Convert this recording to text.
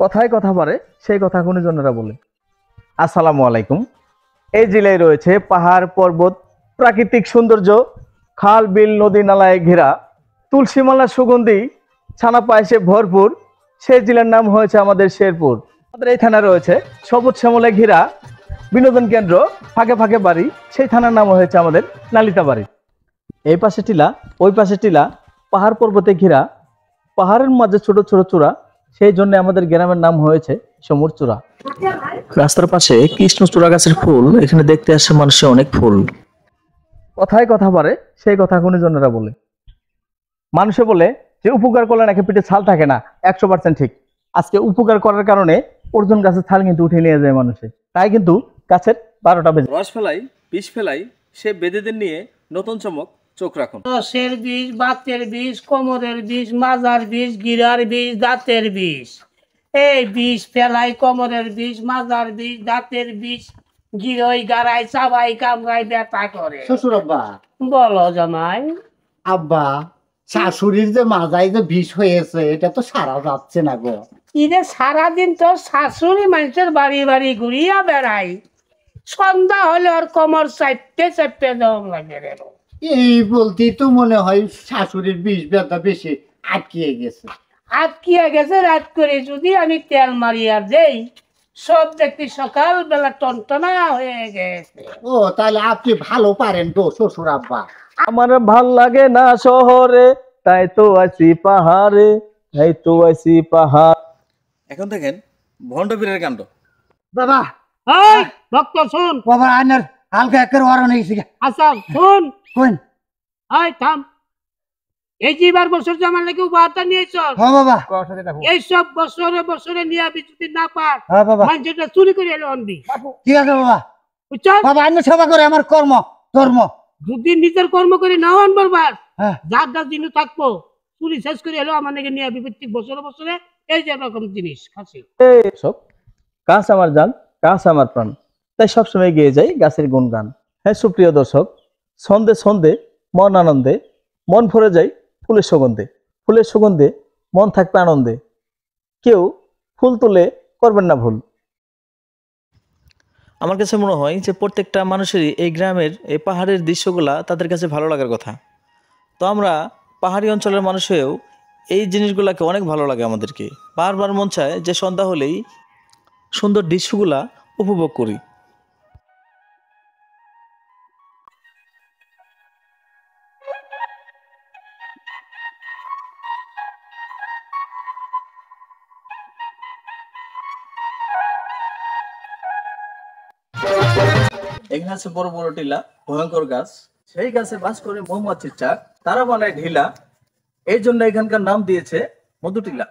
কথায় কথা পারে সেই কথা গুণীজনেরা বলে। আসসালামু আলাইকুম। এই জেলায় রয়েছে পাহাড় পর্বত, প্রাকৃতিক সৌন্দর্য, খাল বিল নদী নালায় ঘেরা, তুলসীমালা সুগন্ধি, ছানা পায়েসে ভরপুর। সেই জেলার নাম হয়েছে আমাদের শেরপুর। আমাদের এই থানা রয়েছে সবুজ শ্যামলে ঘেরা বিনোদন কেন্দ্র, ফাঁকে ফাঁকে বাড়ি। সেই থানার নাম হয়েছে আমাদের নালিতা বাড়ি। এই পাশে টিলা, ওই পাশে টিলা, পাহাড় পর্বতে ঘেরা, পাহাড়ের মাঝে ছোট ছোট চূড়া। সেই জন্য আমাদের গ্রামের নাম হয়েছে সমুর চূড়া। রাস্তার পাশে কৃষ্ণচূড়া গাছের ফুল, এখানে দেখতে আসে মানুষে অনেক ফুল। কথায় কথা পারে সেই কথা গুণীজনেরা বলে। মানুষে বলে যে উপকার করলে নাকি পেটে ছাল থাকে না, 100% ঠিক। আজকে উপকার করার কারণে অর্জুন গাছের ছাল কিন্তু উঠে নিয়ে যায় মানুষে, তাই কিন্তু গাছের 12টা বেজে। রস ফেলাই, বিষ ফেলাই, সে বেদেদের নিয়ে নতুন চমক চোখ রাখুন। রসের বিষ, বাতের বিষ, কোমরের বিষ, মাজার বিষ, গিরার বিষ, দাঁতের বিষ। এই বিষ ফেলাই, কোমরের বিষ, মাজার বিষ, দাঁতের বিষ, গিরই গাড়াই, চাবাই কামড়াই, ব্যথা করে। শ্বশুর আব্বা, বলো জামাই। আব্বা শাশুড়ির যে মাজায় যে বিষ হয়েছে এটা তো সারা যাচ্ছে না গো। ইরে সারাদিন তো শাশুড়ি মানুষের বাড়ি বাড়ি ঘুরিয়া বেড়াই, সন্ধ্যা হলে ওর কোমর চাপতে চাপতে দেওয়া লাগে রে। এই বলতেই তো মনে হয় শাশুড়ির বিষ ব্যথা বেশি আটকিয়ে গেছে। আটকিয়া গেছে। রাত করে যদি আমি তেল মারিয়া দেই, সব দেখতে সকাল বেলা টনটনা হয়ে গেছে। ও তাহলে আপনি ভালো পারেন তো শ্বশুর আব্বা। আমার ভাল লাগে না শহরে, তাই তো আছি পাহাড়ে, তাই তো আছি পাহাড়। এখন দেখেন ভণ্ডবীরের কাণ্ড। বাবা এই ভক্ত শুন, বাবা আনার হালকা একের ওয়ারণ হয়েছে। আচ্ছা শুন, কোন এই থাম। এই যে এবার বছর জমা লাগে উপহারটা নিয়েছ, হ্যাঁ বাবা, এইসব বছরে বছরে নিয়ে যদি না পার, হ্যাঁ বাবা, মানুষটা চুরি করে এলো আনবি। ঠিক আছে বাবা। বুঝছো বাবা আন্য সেবা করে আমার কর্ম ধর্ম। যদি নিজের কর্ম করে নাও আনবার বার, হ্যাঁ যার যার জিনিস থাকবো চুরি শেষ করে এলো আমার নাকি নিয়ে প্রত্যেক বছরে বছরে এই যে রকম জিনিস খাসি। সব গাছ আমার জান, গাছ আমার প্রাণ, তাই সবসময় গেয়ে যাই গাছের গুণগান। হ্যাঁ সুপ্রিয় দর্শক, ছন্দে ছন্দে মন আনন্দে, মন ভরে যায় ফুলের সুগন্ধে, ফুলের সুগন্ধে মন থাকবে আনন্দে। কেউ ফুল তুলে করবেন না ভুল। আমার কাছে মনে হয় যে প্রত্যেকটা মানুষেরই এই গ্রামের এই পাহাড়ের দৃশ্যগুলা তাদের কাছে ভালো লাগার কথা। তো আমরা পাহাড়ি অঞ্চলের মানুষ হয়েও এই জিনিসগুলোকে অনেক ভালো লাগে আমাদেরকে। বারবার মন চায় যে সন্ধ্যা হলেই সুন্দর দৃশ্যগুলা উপভোগ করি। এখানে আছে বড় বড় টিলা, ভয়ঙ্কর গাছ। সেই গাছে বাস করে মৌমাছির চাক, তারা বানায় ঢিলা। এই জন্য এখানকার নাম দিয়েছে মধুটিলা।